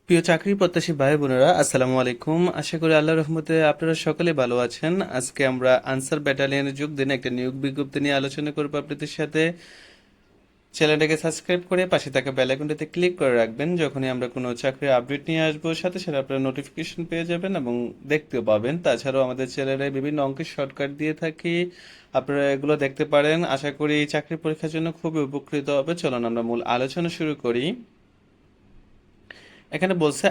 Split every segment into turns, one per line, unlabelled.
প্রিয় চাকরি প্রত্যাশী ভাই বোনেরা, আসসালামু আলাইকুম। আশা করি আল্লাহর রহমতে আপনারা সকলে ভালো আছেন। আজকে আমরা আনসার ব্যাটালিয়নে যোগ দিন একটা নিয়োগ বিজ্ঞপ্তি নিয়ে আলোচনা করবো আপনাদের সাথে। চ্যানেলটাকে সাবস্ক্রাইব করে পাশে থাকা বেল আইকনটাতে ক্লিক করে রাখবেন। যখনই আমরা কোনো চাকরির আপডেট নিয়ে আসবো, সাথে সাথে আপনারা নোটিফিকেশন পেয়ে যাবেন এবং দেখতেও পাবেন। তাছাড়াও আমাদের চ্যানেলে বিভিন্ন অঙ্কের শর্টকাট দিয়ে থাকি, আপনারা এগুলো দেখতে পারেন। আশা করি এই চাকরি পরীক্ষার জন্য খুবই উপকৃত হবে। চলুন আমরা মূল আলোচনা শুরু করি। এখানে বলছে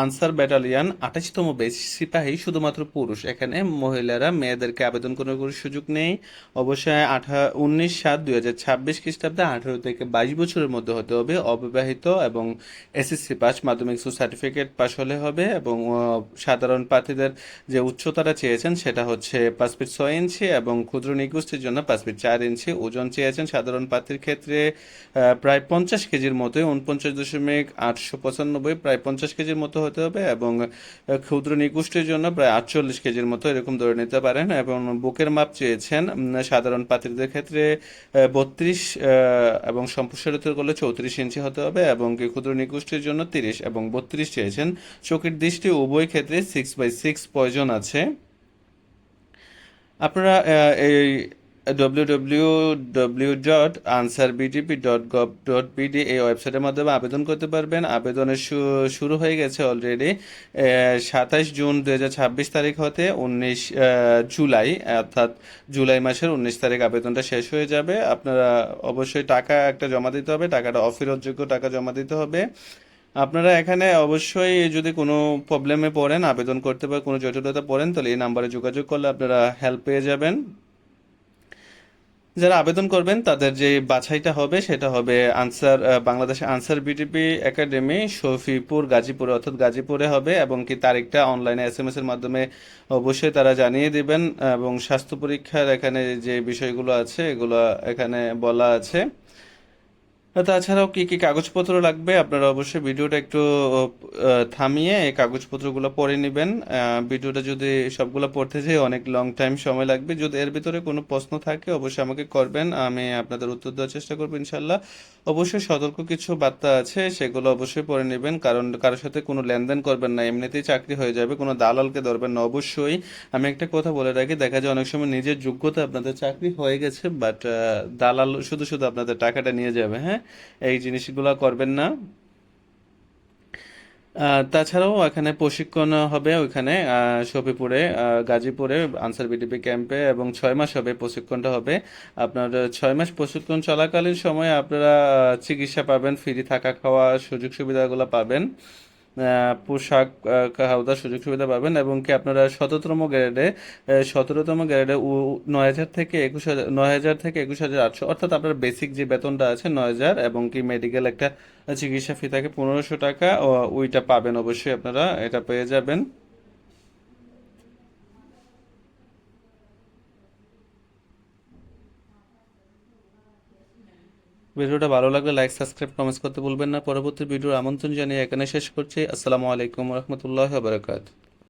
আনসার ব্যাটালিয়ন 28তম বেস সিপাহী, শুধুমাত্র পুরুষ। এখানে মহিলারা মেয়েদেরকে আবেদন করার কোনো সুযোগ নেই। অবশ্যই 19/7/2026 খ্রিস্টাব্দে 18 থেকে 22 বছরের মধ্যে হতে হবে, অবিবাহিত এবং এসএসসি পাস, মাধ্যমিক সার্টিফিকেট পাস হলে হবে। এবং সাধারণ প্রার্থীদের যে উচ্চতাটা চেয়েছেন সেটা হচ্ছে 5 ফিট 6 ইঞ্চি এবং ক্ষুদ্র নিগোষ্ঠীর জন্য 5 ফিট 4 ইঞ্চি। ওজন চেয়েছেন সাধারণ প্রার্থীর ক্ষেত্রে প্রায় 50 কেজির মতোই, 49.895, প্রায় 50 কেজির মতো হতে হবে। এবং ক্ষুদ্র নিকুষ্টির জন্য প্রায় 48 কেজির মতো এরকম ধরে নিতে পারেন। এবং বুকের মাপ চেয়েছেন সাধারণ পাত্রীদের ক্ষেত্রে 32 এবং সম্প্রসারিত করলে 34 ইঞ্চি হতে হবে। এবং ক্ষুদ্র নিকুষ্টির জন্য 30 এবং 32 চেয়েছেন। চোখের দৃষ্টি উভয় ক্ষেত্রে 6/6 প্রয়োজন আছে। আপনারা এই www.answerbdp.gov.bd এই ওয়েবসাইটের মাধ্যমে আবেদন করতে পারবেন। আবেদনের শুরু হয়ে গেছে অলরেডি 27 জুন 2026 তারিখ হতে 19 জুলাই, অর্থাৎ জুলাই মাসের 19 তারিখ আবেদনটা শেষ হয়ে যাবে। আপনারা অবশ্যই টাকা একটা জমা দিতে হবে, টাকাটা অফেরতযোগ্য টাকা জমা দিতে হবে। আপনারা এখানে অবশ্যই যদি কোনো প্রবলেমে পড়েন, আবেদন করতে বা কোনো জটিলতা পড়েন, তাহলে এই নাম্বারে যোগাযোগ করলে আপনারা হেল্প পেয়ে যাবেন। যারা আবেদন করবেন তাদের যে বাছাইটা হবে সেটা হবে বাংলাদেশ আনসার বিটিপি একাডেমি, শফিপুর, গাজীপুরে, অর্থাৎ গাজীপুরে হবে। এবং কি তারিখটা অনলাইনে এসএমএস এর মাধ্যমে অবশ্যই তারা জানিয়ে দিবেন। এবং স্বাস্থ্য পরীক্ষার এখানে যে বিষয়গুলো আছে এগুলো এখানে বলা আছে। তাছাড়াও কি কি কাগজপত্র লাগবে আপনারা অবশ্যই ভিডিওটা একটু থামিয়ে এই কাগজপত্রগুলো পড়ে নেবেন। ভিডিওটা যদি সবগুলো পড়তে যাই অনেক লং টাইম সময় লাগবে। যদি এর ভিতরে কোনো প্রশ্ন থাকে অবশ্যই আমাকে করবেন, আমি আপনাদের উত্তর দেওয়ার চেষ্টা করবো ইনশাল্লাহ। অবশ্যই সতর্ক কিছু বার্তা আছে, সেগুলো অবশ্যই পড়ে নেবেন, কারণ কারোর সাথে কোনো লেনদেন করবেন না, এমনিতেই চাকরি হয়ে যাবে। কোনো দালালকে ধরবেন না অবশ্যই। আমি একটা কথা বলে রাখি, দেখা যায় অনেক সময় নিজের যোগ্যতা আপনাদের চাকরি হয়ে গেছে, বাট দালাল শুধু শুধু আপনাদের টাকাটা নিয়ে যাবে। হ্যাঁ, এই জিনিসগুলো করবেন না। তাছাড়াও এখানে প্রশিক্ষণ হবে ওইখানে শফিপুরে, গাজীপুরে আনসার বিডিপি ক্যাম্পে, এবং 6 মাস হবে প্রশিক্ষণটা হবে। আপনার 6 মাস প্রশিক্ষণ চলাকালীন সময়ে আপনারা চিকিৎসা পাবেন, ফ্রি থাকা খাওয়া সুযোগ সুবিধাগুলো পাবেন। পোশাক, খাওয়া দাওয়ার সুযোগ সুবিধা পাবেন। এবং কি আপনারা 17তম গ্রেডে 9,000 থেকে 21,800, অর্থাৎ আপনার বেসিক যে বেতনটা আছে 9,000, এবং কি মেডিকেল একটা চিকিৎসা ফি থাকে 1500 টাকা, ওইটা পাবেন। অবশ্যই আপনারা এটা পেয়ে যাবেন। ভিডিওটা ভালো লাগলে লাইক, সাবস্ক্রাইব, কমেন্টস করতে ভুলবেন না। পরবর্তী ভিডিওর আমন্ত্রণ জানিয়ে এখানে শেষ করছি। আসসালামু আলাইকুম রহমতুল্লাহ বারাকাত।